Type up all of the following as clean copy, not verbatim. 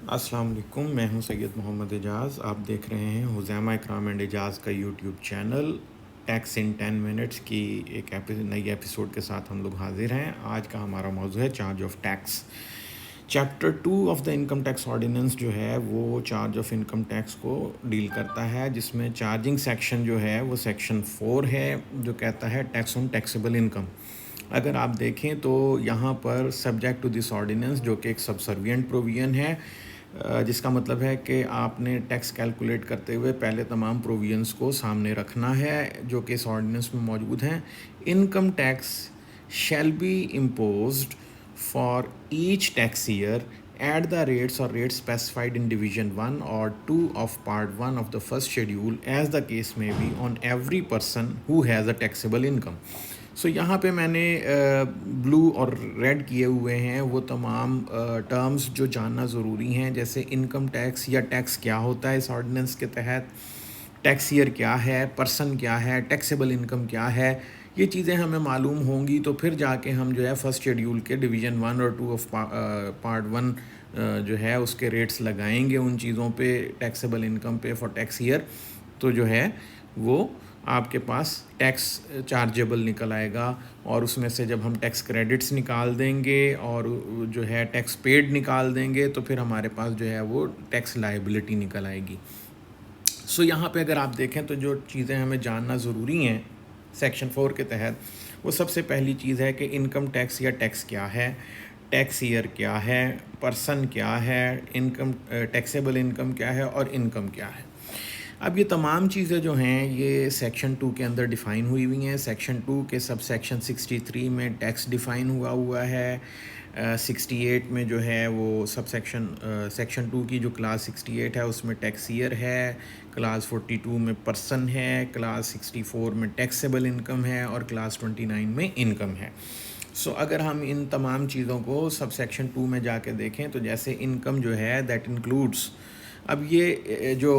अस्सलाम वालेकुम, मैं हूं सैयद मोहम्मद एजाज़। आप देख रहे हैं हुज़ैमा इकराम एंड एजाज़ का YouTube channel. Tax in 10 minutes की एक नई एपिसोड के साथ हम लोग हाजिर हैं। आज का हमारा मौजू है charge of tax. Chapter 2 of the income tax ordinance जो है वो चार्ज ऑफ इनकम टैक्स को डील करता है, जिसमें चार्जिंग सेक्शन जो है वो सेक्शन 4 है, जो कहता है टैक्स ऑन टैक्सेबल इनकम। अगर आप देखें तो यहाँ पर सब्जेक्ट टू दिस ऑर्डिनेंस, जो कि एक सबसर्विएंट प्रोविजन है, जिसका मतलब है कि आपने टैक्स कैलकुलेट करते हुए पहले तमाम प्रोविजंस को सामने रखना है जो कि इस ऑर्डिनेंस में मौजूद हैं। Income tax shall be imposed for each tax year at the rates or rates specified in division 1 or 2 of part 1 of the first schedule as the case may be on every person who has a taxable income. सो यहाँ पे मैंने blue और red किए हुए हैं वो तमाम terms जो जानना ज़रूरी हैं, जैसे इनकम टैक्स या टैक्स क्या होता है इस ऑर्डिनेंस के तहत, टैक्स ईयर क्या है, पर्सन क्या है, टैक्सेबल इनकम क्या है। ये चीज़ें हमें मालूम होंगी तो फिर जाके हम जो है फर्स्ट शेड्यूल के डिवीज़न 1 और 2 ऑफ पार्ट 1 जो है उसके रेट्स लगाएंगे उन चीज़ों पे, टैक्सेबल इनकम पे फॉर टैक्स ईयर। तो जो है वो आपके पास टैक्स चार्जेबल निकल आएगा, और उसमें से जब हम टैक्स क्रेडिट्स निकाल देंगे और जो है टैक्स पेड निकाल देंगे तो फिर हमारे पास जो है वो टैक्स लायबिलिटी निकल आएगी। सो यहाँ पे अगर आप देखें तो जो चीज़ें हमें जानना ज़रूरी हैं सेक्शन 4 के तहत, वो सबसे पहली चीज़ है कि इनकम टैक्स या टैक्स क्या है, टैक्स ईयर क्या है, पर्सन क्या है, इनकम टैक्सेबल इनकम क्या है और इनकम क्या है। अब ये तमाम चीज़ें जो हैं ये सेक्शन 2 के अंदर डिफ़ाइन हुई हुई हैं। सेक्शन 2 के सब सेक्शन 63 में टैक्स डिफ़ाइन हुआ है। 68 में जो है वो सब सेक्शन 2 की जो क्लास 68 है उसमें टैक्स ईयर है, क्लास 42 में पर्सन है, क्लास 64 में टैक्सेबल इनकम है और क्लास 29 में इनकम है। सो अगर हम इन तमाम चीज़ों को सब सेक्शन 2 में जाके देखें तो जैसे इनकम जो है दैट इंक्लूड्स, अब ये जो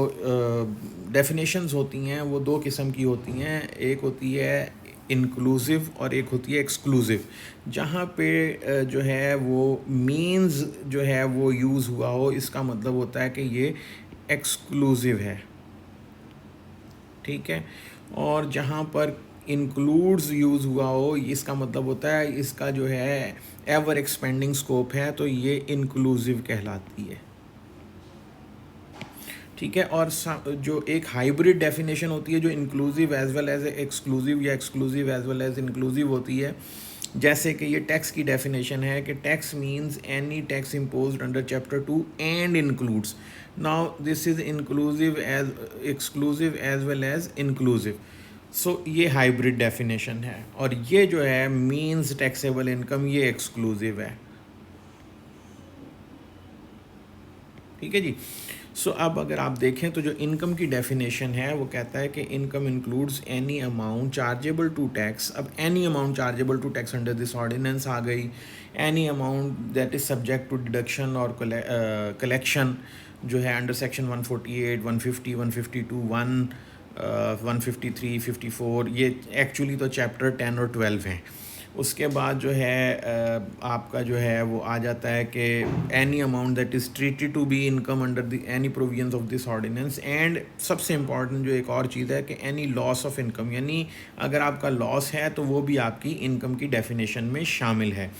डेफिनेशंस होती हैं वो दो किस्म की होती हैं, एक होती है इंक्लूसिव और एक होती है एक्सक्लूसिव। जहाँ पे जो है वो मीन्स जो है वो यूज़ हुआ हो, इसका मतलब होता है कि ये एक्सक्लूसिव है, ठीक है। और जहाँ पर इंक्लूड्स यूज़ हुआ हो, इसका मतलब होता है इसका जो है एवर एक्सपेंडिंग स्कोप है, तो ये इंक्लूसिव कहलाती है, ठीक है। और जो एक हाइब्रिड डेफिनेशन होती है जो inclusive as well as exclusive या exclusive as well as inclusive होती है, जैसे कि ये टैक्स की डेफिनेशन है कि tax means any tax imposed under chapter 2 and includes. Now this is inclusive as exclusive as well as inclusive. So ये हाइब्रिड डेफिनेशन है, और ये जो है मींस टैक्सेबल इनकम, ये एक्सक्लूसिव है, ठीक है जी। सो अब अगर आप देखें तो जो इनकम की डेफिनेशन है वो कहता है कि income includes any amount chargeable to tax. अब any amount chargeable to tax under this ordinance आ गई, any amount that is subject to deduction और कलेक्शन जो है अंडर सेक्शन 148, 150, 152, 153, 54, ये एक्चुअली तो चैप्टर 10 और 12 हैं। उसके बाद जो है आपका जो है वो आ जाता है कि any amount that is treated to be income under the any provisions of this ordinance. And सबसे इम्पॉर्टेंट जो एक और चीज़ है कि एनी लॉस ऑफ इनकम, यानी अगर आपका लॉस है तो वो भी आपकी इनकम की डेफिनेशन में शामिल है।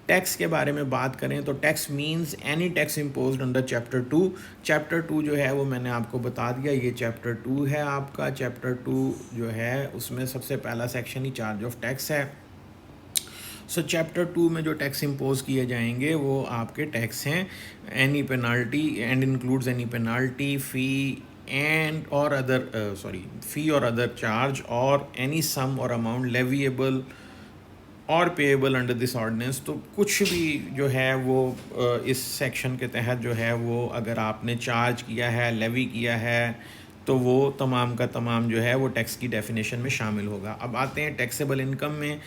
टैक्स के बारे में बात करें तो tax means any tax imposed under chapter 2। Chapter 2 जो है वो मैंने आपको बता दिया, ये चैप्टर 2 है आपका। चैप्टर 2 जो है उसमें सबसे पहला सेक्शन ही चार्ज ऑफ टैक्स है। सो चैप्टर 2 में जो टैक्स इम्पोज किए जाएंगे वो आपके टैक्स हैं any penalty and includes any penalty, fee and और अदर फ़ी और अदर चार्ज और एनी सम और अमाउंट लेविएबल और पेएबल अंडर दिस ऑर्डिनेंस। तो कुछ भी जो है वो इस सेक्शन के तहत जो है वो अगर आपने चार्ज किया है, लेवी किया है, तो वो तमाम का तमाम जो है वो टैक्स की डेफिनेशन में शामिल होगा। अब आते हैं टैक्सेबल इनकम में।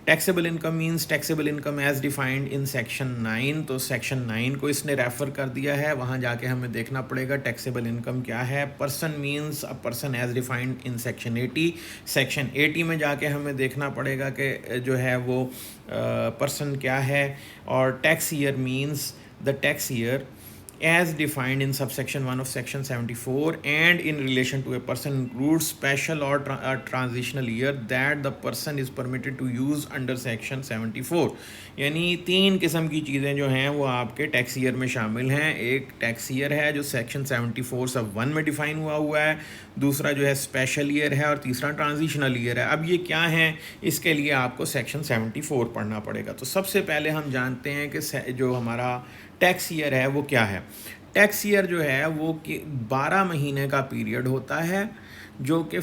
Taxable income means taxable income as defined in section 9। तो सेक्शन 9 को इसने रेफ़र कर दिया है, वहाँ जाके हमें देखना पड़ेगा टैक्सेबल इनकम क्या है। Person means a person as defined in section 80। Section 80 में जाके हमें देखना पड़ेगा कि जो है वो पर्सन क्या है। और tax year means the tax year as defined in subsection 1 of section 74 and in relation to a person includes special or transitional year that the person is permitted to use under section 74। यानी तीन किस्म की चीज़ें जो हैं वो आपके tax year में शामिल हैं। एक टैक्स ईयर है जो सेक्शन 74 सब 1 में डिफ़ाइन हुआ है, दूसरा जो है स्पेशल ईयर है और तीसरा ट्रांजिशनल ईयर है। अब ये क्या है, इसके लिए आपको सेक्शन 74 पढ़ना पड़ेगा। तो सबसे पहले हम जानते हैं कि जो हमारा टैक्स ईयर है वो क्या है। टैक्स ईयर जो है वो कि 12 महीने का पीरियड होता है जो कि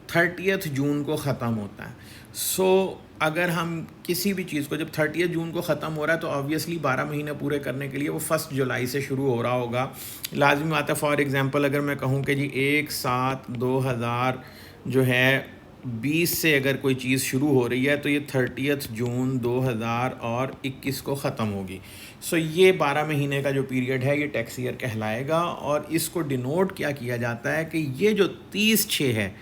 30 जून को ख़त्म होता है। सो अगर हम किसी भी चीज़ को जब 30 जून को ख़त्म हो रहा है तो ऑब्वियसली 12 महीने पूरे करने के लिए वो 1 जुलाई से शुरू हो रहा होगा। लाजमी बात है। फॉर एग्ज़ाम्पल अगर मैं कहूँ कि जी 1/7/2000 जो है 20 से अगर कोई चीज़ शुरू हो रही है तो ये 30 जून 2021 को ख़त्म होगी। सो ये 12 महीने का जो पीरियड है ये टैक्स ईयर कहलाएगा। और इसको डिनोट क्या किया जाता है कि ये जो 30/6 है,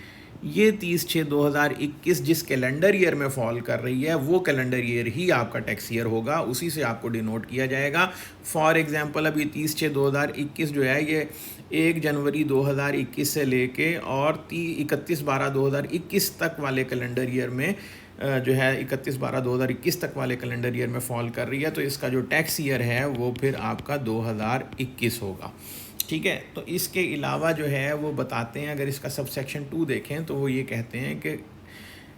ये 30/6/2021 जिस कैलेंडर ईयर में फॉल कर रही है वो कैलेंडर ईयर ही आपका टैक्स ईयर होगा, उसी से आपको डिनोट किया जाएगा। फॉर एग्जांपल अभी 30/6/2021 जो है ये 1 जनवरी 2021 से लेके और 31/12/2021 तक वाले कैलेंडर ईयर में जो है 31/12/2021 तक वाले कैलेंडर ईयर में फॉल कर रही है। तो इसका जो टैक्स ईयर है वो फिर आपका 2021 होगा। ठीक है। तो इसके अलावा जो है वो बताते हैं, अगर इसका सबसेक्शन 2 देखें तो वो ये कहते हैं कि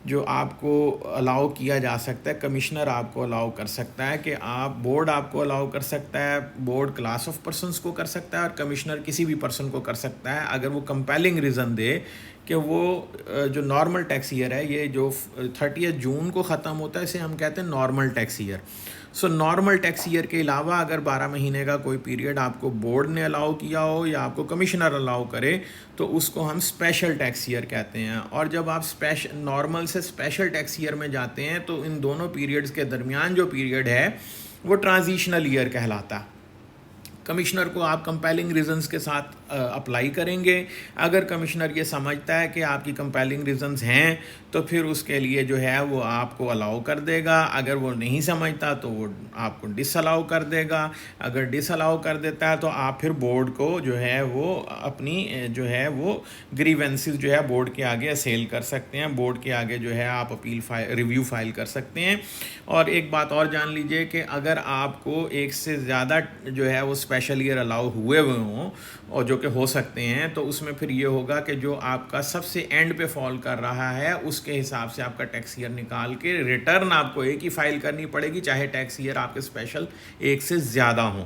जो आपको अलाउ किया जा सकता है, कमिश्नर आपको अलाउ कर सकता है कि आप बोर्ड आपको अलाउ कर सकता है, बोर्ड क्लास ऑफ पर्सनस को कर सकता है और कमिश्नर किसी भी पर्सन को कर सकता है अगर वो कंपेलिंग रीज़न दे कि वो जो नॉर्मल टैक्स ईयर है, ये जो 30 जून को ख़त्म होता है इसे हम कहते हैं normal tax year. So normal tax year के अलावा अगर 12 महीने का कोई पीरियड आपको बोर्ड ने अलाउ किया हो या आपको कमिश्नर अलाउ करे तो उसको हम स्पेशल टैक्स ईयर कहते हैं। और जब आप नॉर्मल से स्पेशल टैक्स ईयर में जाते हैं तो इन दोनों पीरियड्स के दरमियान जो पीरियड है वो ट्रांजिशनल ईयर कहलाता है। कमिश्नर को आप कंपेलिंग रीज़न्स के साथ अप्लाई करेंगे। अगर कमिश्नर ये समझता है कि आपकी कंपेलिंग रीज़न्स हैं तो फिर उसके लिए जो है वो आपको अलाउ कर देगा। अगर वो नहीं समझता तो वो आपको डिसअलाउ कर देगा। अगर डिसअलाउ कर देता है तो आप फिर बोर्ड को जो है वो अपनी जो है वो ग्रीवेंसेस जो है बोर्ड के आगे असेल कर सकते हैं। बोर्ड के आगे जो है आप रिव्यू फाइल कर सकते हैं। और एक बात और जान लीजिए कि अगर आपको एक से ज़्यादा जो है वो स्पेशल ईयर अलाउ हुए हों और जो कि हो सकते हैं तो उसमें फिर ये होगा कि जो आपका सबसे एंड पे फॉल कर रहा है उसके हिसाब से आपका टैक्स ईयर निकाल के रिटर्न आपको एक ही फाइल करनी पड़ेगी, चाहे टैक्स ईयर आपके स्पेशल एक से ज़्यादा हों।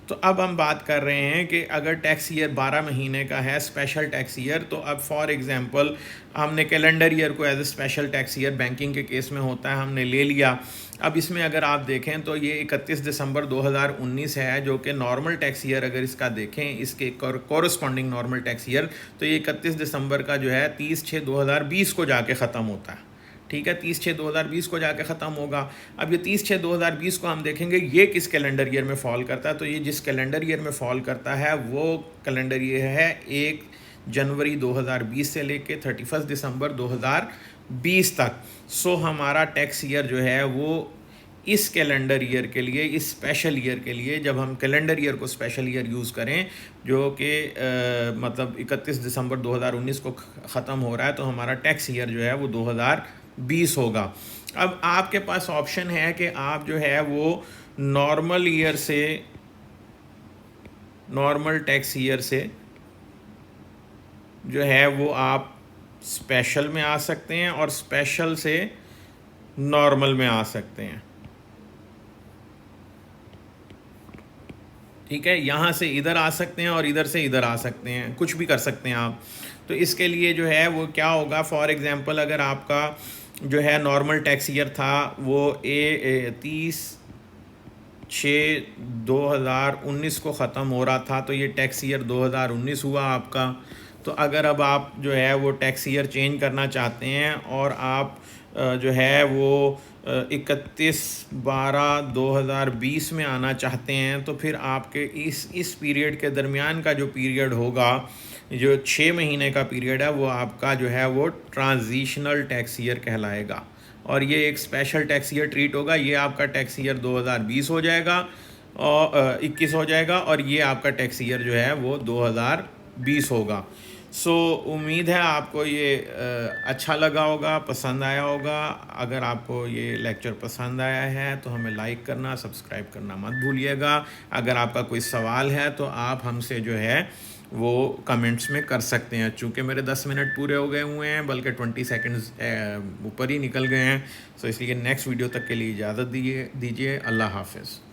तो अब हम बात कर रहे हैं कि अगर टैक्स ईयर 12 महीने का है स्पेशल टैक्स ईयर, तो अब फॉर एग्जांपल हमने कैलेंडर ईयर को as a special tax year banking के केस में होता है हमने ले लिया। अब इसमें अगर आप देखें तो ये 31 दिसंबर 2019 है जो कि नॉर्मल टैक्स ईयर अगर इसका देखें इसके कॉरस्पॉन्डिंग नॉर्मल टैक्स ईयर तो ये 31 दिसंबर का जो है 30/6/2020 को जाके ख़त्म होता है। ठीक है, 30/6/2020 को जाके ख़त्म होगा। अब ये 30/6/2020 को हम देखेंगे ये किस कैलेंडर ईयर में फ़ॉल करता है, तो ये जिस कैलेंडर ईयर में फ़ॉल करता है वो कैलेंडर ईयर है 1 जनवरी 2020 से लेके 31 दिसंबर 2020 तक। सो हमारा टैक्स ईयर जो है वो इस कैलेंडर ईयर के लिए, इस स्पेशल ईयर के लिए, जब हम कैलेंडर ईयर को स्पेशल ईयर यूज़ करें जो कि मतलब 31 दिसंबर 2019 को ख़त्म हो रहा है, तो हमारा टैक्स ईयर जो है वो 2020 होगा। अब आपके पास ऑप्शन है कि आप जो है वो नॉर्मल ईयर से, नॉर्मल टैक्स ईयर से जो है वो आप स्पेशल में आ सकते हैं और स्पेशल से नॉर्मल में आ सकते हैं। ठीक है, यहाँ से इधर आ सकते हैं और इधर से इधर आ सकते हैं, कुछ भी कर सकते हैं आप। तो इसके लिए जो है वो क्या होगा, फॉर एग्ज़ाम्पल अगर आपका जो है नॉर्मल टैक्स ईयर था वो 30/6/2019 को ख़त्म हो रहा था, तो ये टैक्स ईयर 2019 हुआ आपका। तो अगर अब आप जो है वो टैक्स ईयर चेंज करना चाहते हैं और आप जो है वो 31/12/2020 में आना चाहते हैं तो फिर आपके इस पीरियड के दरमियान का जो पीरियड होगा, जो 6 महीने का पीरियड है, वो आपका जो है वो ट्रांजिशनल टैक्स ईयर कहलाएगा और ये एक स्पेशल टैक्स ईयर ट्रीट होगा। ये आपका टैक्स ईयर 2020 हो जाएगा। और 21 हो जाएगा, और ये आपका टैक्स ईयर जो है वो 2020 होगा। सो उम्मीद है आपको ये अच्छा लगा होगा, पसंद आया होगा। अगर आपको ये लेक्चर पसंद आया है तो हमें लाइक करना, सब्सक्राइब करना मत भूलिएगा। अगर आपका कोई सवाल है तो आप हमसे जो है वो कमेंट्स में कर सकते हैं। चूँकि मेरे 10 मिनट पूरे हो गए हुए हैं, बल्कि 20 सेकंड्स ऊपर ही निकल गए हैं, सो इसलिए नेक्स्ट वीडियो तक के लिए इजाज़त दीजिए। अल्लाह हाफ़िज़।